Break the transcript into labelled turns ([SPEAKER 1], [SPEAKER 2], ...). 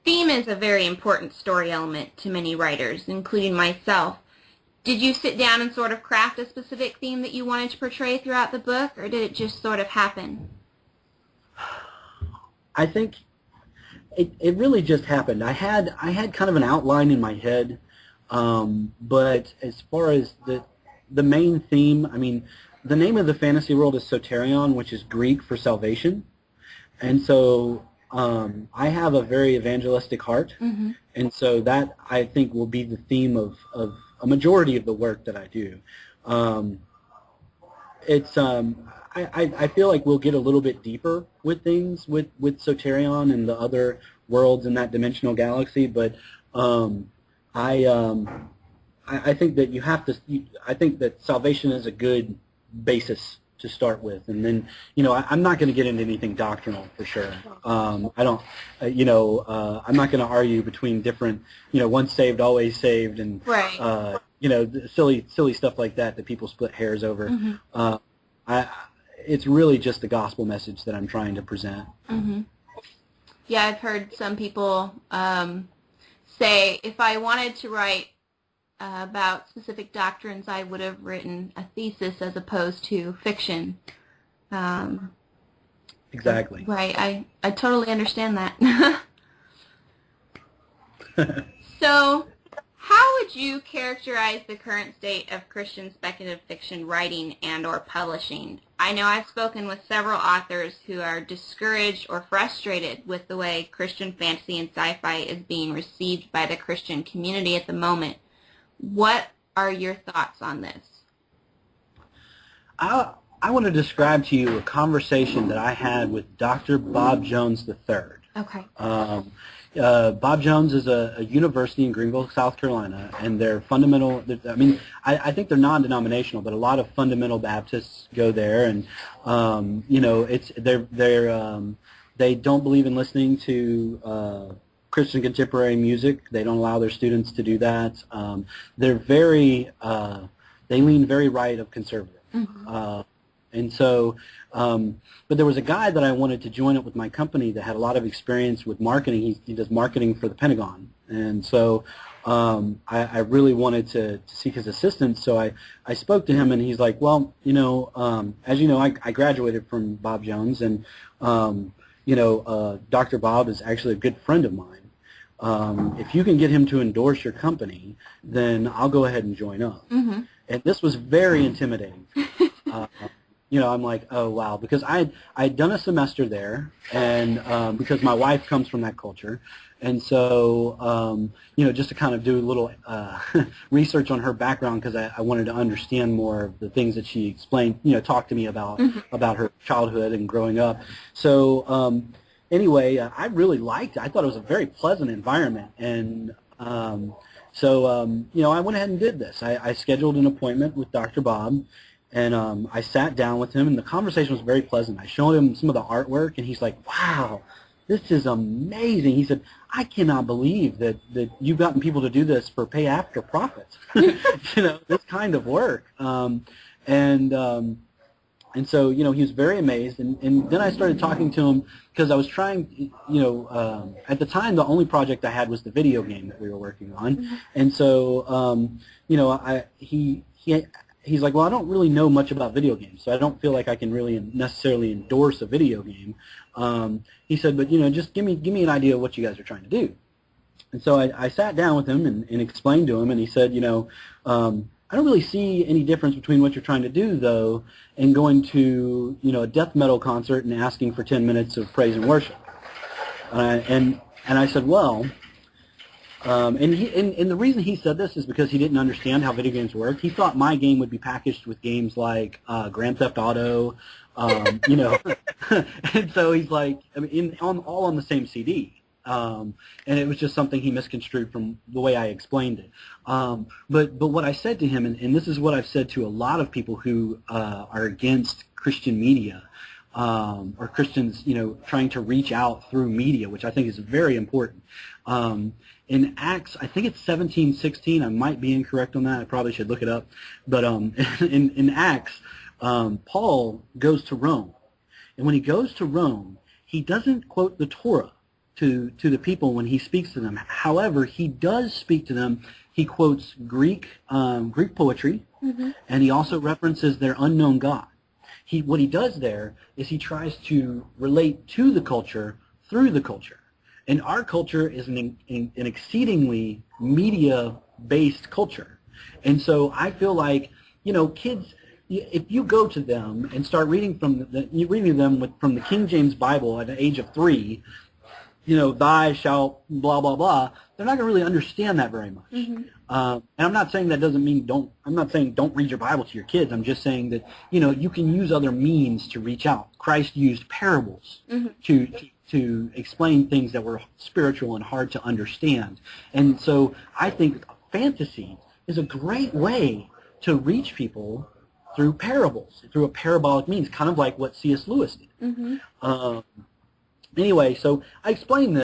[SPEAKER 1] theme is a very important story element to many writers, including myself. Did you sit down and sort of craft a specific theme that you wanted to portray throughout the book, or did it just sort of happen?
[SPEAKER 2] I think it really just happened. I had kind of an outline in my head, but as far as the main theme, I mean, the name of the fantasy world is Soterion, which is Greek for salvation, and so I have a very evangelistic heart, and so that I think will be the theme of a majority of the work that I do. I feel like we'll get a little bit deeper with things with Soterion and the other worlds in that dimensional galaxy, but I think that you have to. I think that salvation is a good basis to start with, and then I'm not going to get into anything doctrinal for sure. I don't. I'm not going to argue between different. Once saved, always saved, and
[SPEAKER 1] right.
[SPEAKER 2] Silly stuff like that people split hairs over. It's really just the gospel message that I'm trying to present.
[SPEAKER 1] Yeah, I've heard some people say if I wanted to write about specific doctrines, I would have written a thesis as opposed to fiction.
[SPEAKER 2] Exactly.
[SPEAKER 1] Right. I totally understand that. So, how would you characterize the current state of Christian speculative fiction writing and or publishing? I know I've spoken with several authors who are discouraged or frustrated with the way Christian fantasy and sci-fi is being received by the Christian community at the moment. What are your thoughts on this?
[SPEAKER 2] I want to describe to you a conversation that I had with Dr. Bob Jones III.
[SPEAKER 1] Okay.
[SPEAKER 2] Bob Jones is a university in Greenville, South Carolina, and they're fundamental. I mean, I think they're non-denominational, but a lot of fundamental Baptists go there, and they don't believe in listening to Christian contemporary music. They don't allow their students to do that. They lean very right of conservative. And so, but there was a guy that I wanted to join up with my company that had a lot of experience with marketing. He does marketing for the Pentagon. And so I really wanted to seek his assistance. So I spoke to him, and he's like, well, as you know, I graduated from Bob Jones, and, Dr. Bob is actually a good friend of mine. If you can get him to endorse your company, then I'll go ahead and join up. And this was very intimidating. I'm like, oh, wow, because I'd done a semester there, and because my wife comes from that culture, and so, just to kind of do a little research on her background, because I wanted to understand more of the things that she explained, talked to me about her childhood and growing up. So anyway, I really liked it. I thought it was a very pleasant environment, and so, I went ahead and did this. I scheduled an appointment with Dr. Bob, and I sat down with him, and the conversation was very pleasant. I showed him some of the artwork, and he's like, wow, this is amazing. He said, I cannot believe that you've gotten people to do this for pay after profits, this kind of work. And so, he was very amazed, and then I started talking to him because I was trying, at the time the only project I had was the video game that we were working on, and so, he's like, well, I don't really know much about video games, so I don't feel like I can really necessarily endorse a video game. He said, but just give me an idea of what you guys are trying to do. And so I sat down with him and explained to him, and he said, I don't really see any difference between what you're trying to do, though, and going to a death metal concert and asking for 10 minutes of praise and worship. And I said, well. And the reason he said this is because he didn't understand how video games work. He thought my game would be packaged with games like Grand Theft Auto, and so he's like, all on the same CD. And it was just something he misconstrued from the way I explained it. But what I said to him, and this is what I've said to a lot of people who are against Christian media, or Christians, trying to reach out through media, which I think is very important. In Acts, I think it's 17:16. I might be incorrect on that. I probably should look it up. But in Acts, Paul goes to Rome, and when he goes to Rome, he doesn't quote the Torah. to the people when he speaks to them. However, he does speak to them. He quotes Greek poetry, and he also references their unknown God. What he does there is he tries to relate to the culture through the culture. And our culture is an exceedingly media-based culture. And so I feel like, kids, if you go to them and start reading from from the King James Bible at the age of 3, thy shalt blah blah blah, they're not going to really understand that very much. And I'm not saying that doesn't mean I'm not saying don't read your Bible to your kids. I'm just saying that you can use other means to reach out. Christ used parables to explain things that were spiritual and hard to understand. And so I think fantasy is a great way to reach people through parables, through a parabolic means, kind of like what C.S. Lewis did. Anyway, so I explained this.